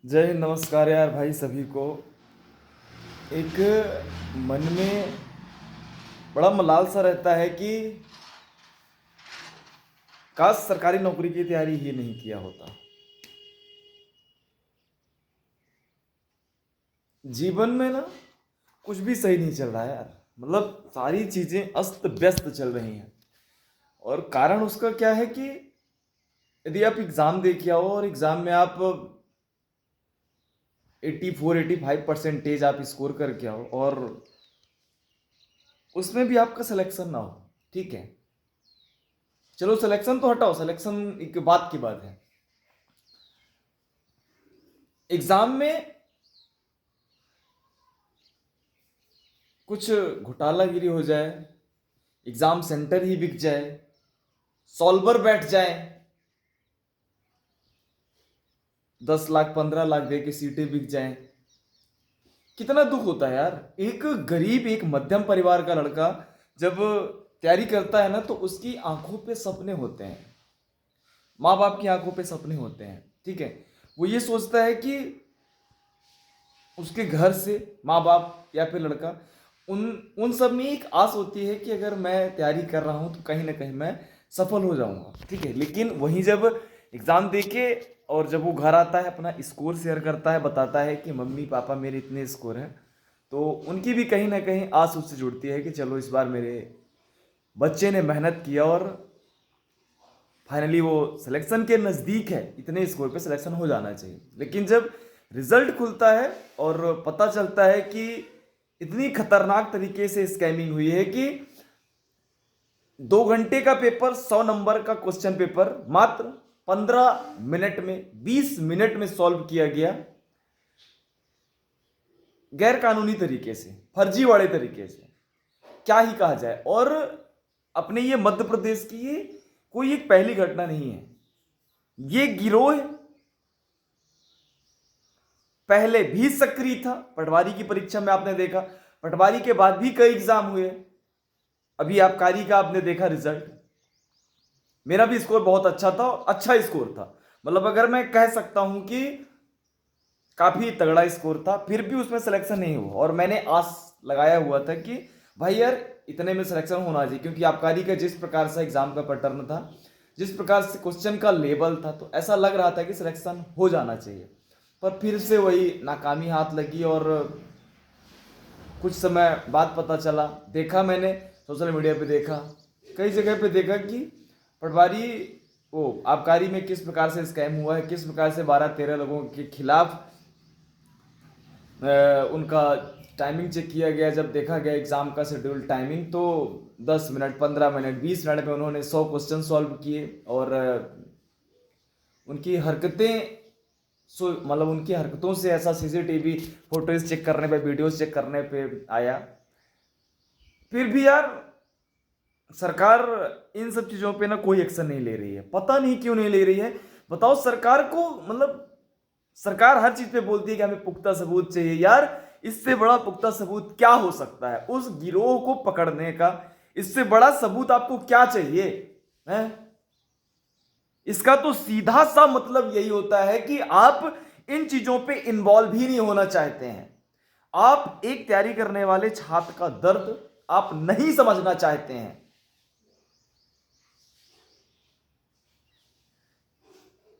जय हिंद, नमस्कार यार भाई सभी को। एक मन में बड़ा मलाल सा रहता है कि काश सरकारी नौकरी की तैयारी ही नहीं किया होता। जीवन में ना कुछ भी सही नहीं चल रहा है यार। मतलब सारी चीजें अस्त व्यस्त चल रही हैं। और कारण उसका क्या है कि यदि आप एग्जाम दे के आओ और एग्जाम में आप 84-85% आप स्कोर करके आओ और उसमें भी आपका सिलेक्शन ना हो, ठीक है। चलो सिलेक्शन तो हटाओ, सिलेक्शन एक बात की बात है। एग्जाम में कुछ घोटालागिरी हो जाए, एग्जाम सेंटर ही बिक जाए, सॉल्वर बैठ जाए, 10 लाख 15 लाख दे के सीटें बिक जाएं, कितना दुख होता है यार। एक गरीब, एक मध्यम परिवार का लड़का जब तैयारी करता है ना, तो उसकी आंखों पे सपने होते हैं, माँ बाप की आंखों पे सपने होते हैं, ठीक है। वो ये सोचता है कि उसके घर से माँ बाप या फिर लड़का, उन उन सब में एक आस होती है कि अगर मैं तैयारी कर रहा हूँ तो कहीं ना कहीं मैं सफल हो जाऊंगा, ठीक है। लेकिन वहीं जब एग्जाम दे के और जब वो घर आता है, अपना स्कोर शेयर करता है, बताता है कि मम्मी पापा मेरे इतने स्कोर हैं, तो उनकी भी कहीं ना कहीं आस उससे जुड़ती है कि चलो इस बार मेरे बच्चे ने मेहनत किया और फाइनली वो सिलेक्शन के नज़दीक है, इतने स्कोर पे सिलेक्शन हो जाना चाहिए। लेकिन जब रिजल्ट खुलता है और पता चलता है कि इतनी खतरनाक तरीके से स्कैमिंग हुई है कि 2 घंटे का पेपर, 100 नंबर का क्वेश्चन पेपर मात्र 15 मिनट में, 20 मिनट में सॉल्व किया गया, गैर कानूनी तरीके से, फर्जी वाले तरीके से, क्या ही कहा जाए। और अपने ये मध्य प्रदेश की ये कोई एक पहली घटना नहीं है। ये गिरोह पहले भी सक्रिय था। पटवारी की परीक्षा में आपने देखा, पटवारी के बाद भी कई एग्जाम हुए। अभी आबकारी का आपने देखा रिजल्ट, मेरा भी स्कोर बहुत अच्छा था, अच्छा स्कोर था। मतलब अगर मैं कह सकता हूं कि काफी तगड़ा स्कोर था, फिर भी उसमें सिलेक्शन नहीं हुआ। और मैंने आस लगाया हुआ था कि भाई यार इतने में सिलेक्शन होना चाहिए, क्योंकि आबकारी का जिस प्रकार से एग्जाम का पैटर्न था, जिस प्रकार से क्वेश्चन का लेवल था, तो ऐसा लग रहा था कि सिलेक्शन हो जाना चाहिए। पर फिर से वही नाकामी हाथ लगी और कुछ समय बाद पता चला, देखा मैंने सोशल मीडिया पे, देखा कई जगह पे, देखा कि पटवारी वो आबकारी में किस प्रकार से स्कैम हुआ है, किस प्रकार से 12-13 लोगों के खिलाफ उनका टाइमिंग चेक किया गया। जब देखा गया एग्जाम का शेड्यूल टाइमिंग, तो 10 मिनट, 15 मिनट, 20 मिनट में उन्होंने 100 क्वेश्चन सॉल्व किए। और उनकी हरकतें, मतलब उनकी हरकतों से ऐसा सीसीटीवी फोटोज चेक करने पे, वीडियोस चेक करने पे आया। फिर भी यार सरकार इन सब चीजों पे ना कोई एक्शन नहीं ले रही है, पता नहीं क्यों नहीं ले रही है। बताओ सरकार को, मतलब सरकार हर चीज पे बोलती है कि हमें पुख्ता सबूत चाहिए। यार इससे बड़ा पुख्ता सबूत क्या हो सकता है उस गिरोह को पकड़ने का? इससे बड़ा सबूत आपको क्या चाहिए है? इसका तो सीधा सा मतलब यही होता है कि आप इन चीजों पे इन्वॉल्व ही नहीं होना चाहते हैं। आप एक तैयारी करने वाले छात्र का दर्द आप नहीं समझना चाहते हैं।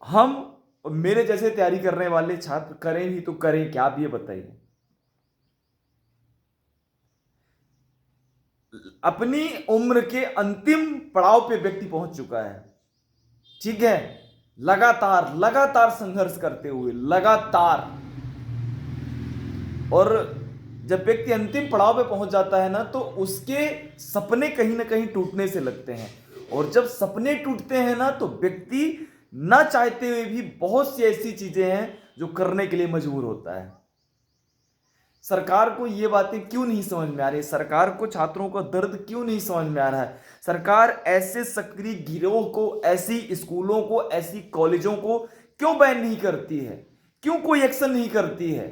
हम मेरे जैसे तैयारी करने वाले छात्र करें ही तो करें क्या, आप ये बताइए। अपनी उम्र के अंतिम पड़ाव पे व्यक्ति पहुंच चुका है, ठीक है। लगातार लगातार संघर्ष करते हुए, लगातार। और जब व्यक्ति अंतिम पड़ाव पे पहुंच जाता है ना, तो उसके सपने कहीं ना कहीं टूटने से लगते हैं। और जब सपने टूटते हैं ना, तो व्यक्ति ना चाहते हुए भी बहुत सी ऐसी चीजें हैं जो करने के लिए मजबूर होता है। सरकार को ये बातें क्यों नहीं समझ में आ रही? सरकार को छात्रों का दर्द क्यों नहीं समझ में आ रहा है? सरकार ऐसे सक्रिय गिरोह को, ऐसी स्कूलों को, ऐसी कॉलेजों को क्यों बैन नहीं करती है? क्यों कोई एक्शन नहीं करती है?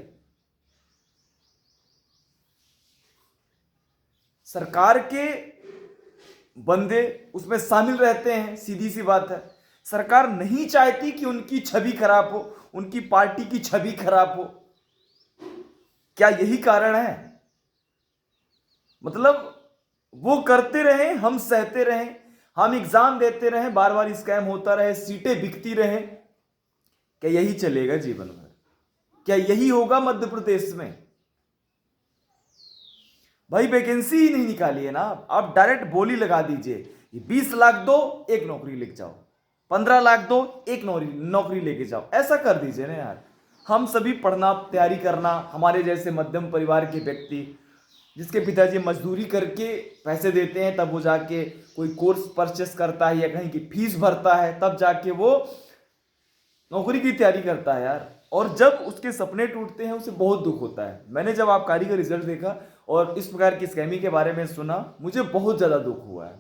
सरकार के बंदे उसमें शामिल रहते हैं, सीधी सी बात है। सरकार नहीं चाहती कि उनकी छवि खराब हो, उनकी पार्टी की छवि खराब हो। क्या यही कारण है? मतलब वो करते रहे, हम सहते रहे, हम एग्जाम देते रहे, बार बार स्कैम होता रहे, सीटें बिकती रहे। क्या यही चलेगा जीवन भर? क्या यही होगा मध्य प्रदेश में? भाई वैकेंसी ही नहीं निकाली है ना, आप डायरेक्ट बोली लगा दीजिए, 20 लाख दो, एक नौकरी लेके जाओ, 15 लाख दो, एक नौकरी लेके जाओ, ऐसा कर दीजिए ना यार। हम सभी पढ़ना, तैयारी करना, हमारे जैसे मध्यम परिवार के व्यक्ति जिसके पिताजी मजदूरी करके पैसे देते हैं, तब वो जाके कोई कोर्स परचेस करता है या कहीं की फीस भरता है, तब जाके वो नौकरी की तैयारी करता है यार। और जब उसके सपने टूटते हैं उसे बहुत दुख होता है। मैंने जब आबकारी का रिजल्ट देखा और इस प्रकार की स्कैमिंग के बारे में सुना, मुझे बहुत ज्यादा दुख हुआ है।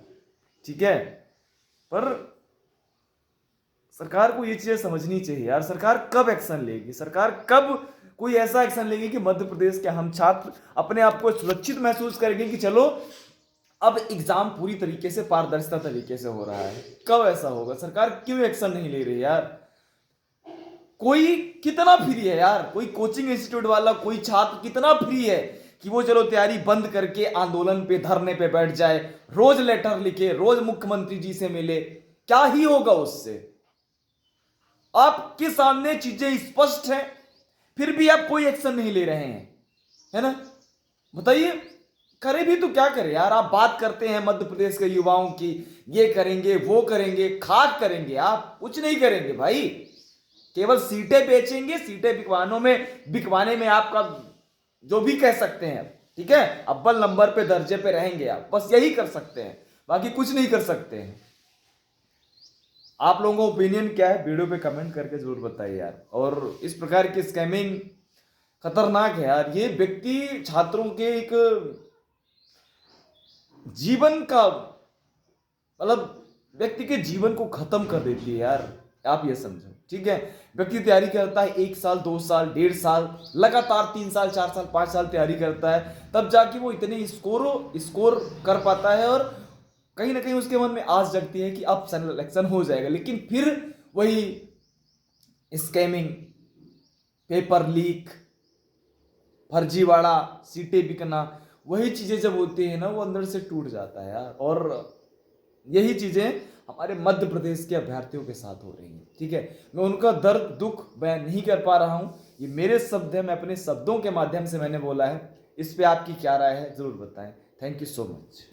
ठीक है, पर सरकार को ये चीजें समझनी चाहिए यार। सरकार कब एक्शन लेगी? सरकार कब कोई ऐसा एक्शन लेगी कि मध्य प्रदेश के हम छात्र अपने आप को सुरक्षित महसूस करेंगे कि चलो अब एग्जाम पूरी तरीके से पारदर्शिता तरीके से हो रहा है? कब ऐसा होगा? सरकार क्यों एक्शन नहीं ले रही यार? कोई कितना फ्री है यार? कोई कोचिंग इंस्टीट्यूट वाला, कोई छात्र कितना फ्री है कि वो चलो तैयारी बंद करके आंदोलन पे, धरने पे बैठ जाए, रोज लेटर लिखे, रोज मुख्यमंत्री जी से मिले? क्या ही होगा उससे? आपके सामने चीजें स्पष्ट हैं, फिर भी आप कोई एक्शन नहीं ले रहे हैं, है ना? बताइए, करे भी तो क्या करे यार? आप बात करते हैं मध्य प्रदेश के युवाओं की, ये करेंगे, वो करेंगे, खाक करेंगे, आप कुछ नहीं करेंगे भाई। केवल सीटें बेचेंगे, सीटें बिकवाने में आपका जो भी कह सकते हैं, ठीक है, अव्वल नंबर पे, दर्जे पे रहेंगे आप, बस यही कर सकते हैं, बाकी कुछ नहीं कर सकते हैं। आप लोगों का ओपिनियन क्या है? वीडियो पे कमेंट करके जरूर बताइए यार। और इस प्रकार की स्कैमिंग खतरनाक है यार। ये व्यक्ति छात्रों के एक जीवन का, मतलब व्यक्ति के जीवन को खत्म कर देती है यार। आप ये समझो, ठीक है? व्यक्ति तैयारी करता है 1 साल, 2 साल, 1.5 साल, लगातार 3 साल, 4 साल, 5 साल तैयारी करता है, तब जाके वो इतने स्कोर कर पाता है और कहीं ना कहीं उसके मन में आस जगती है कि अब सिलेक्शन हो जाएगा। लेकिन फिर वही स्कैमिंग, पेपर लीक, फर्जीवाड़ा, सीटें बिकना, वही चीजें जब होती है ना, वो अंदर से टूट जाता है यार। और यही चीजें हमारे मध्य प्रदेश के अभ्यर्थियों के साथ हो रही हैं, ठीक है? मैं उनका दर्द, दुख बयान नहीं कर पा रहा हूं, ये मेरे शब्द है, मैं अपने शब्दों के माध्यम से मैंने बोला है। इस पे आपकी क्या राय है जरूर बताएं। Thank you so much.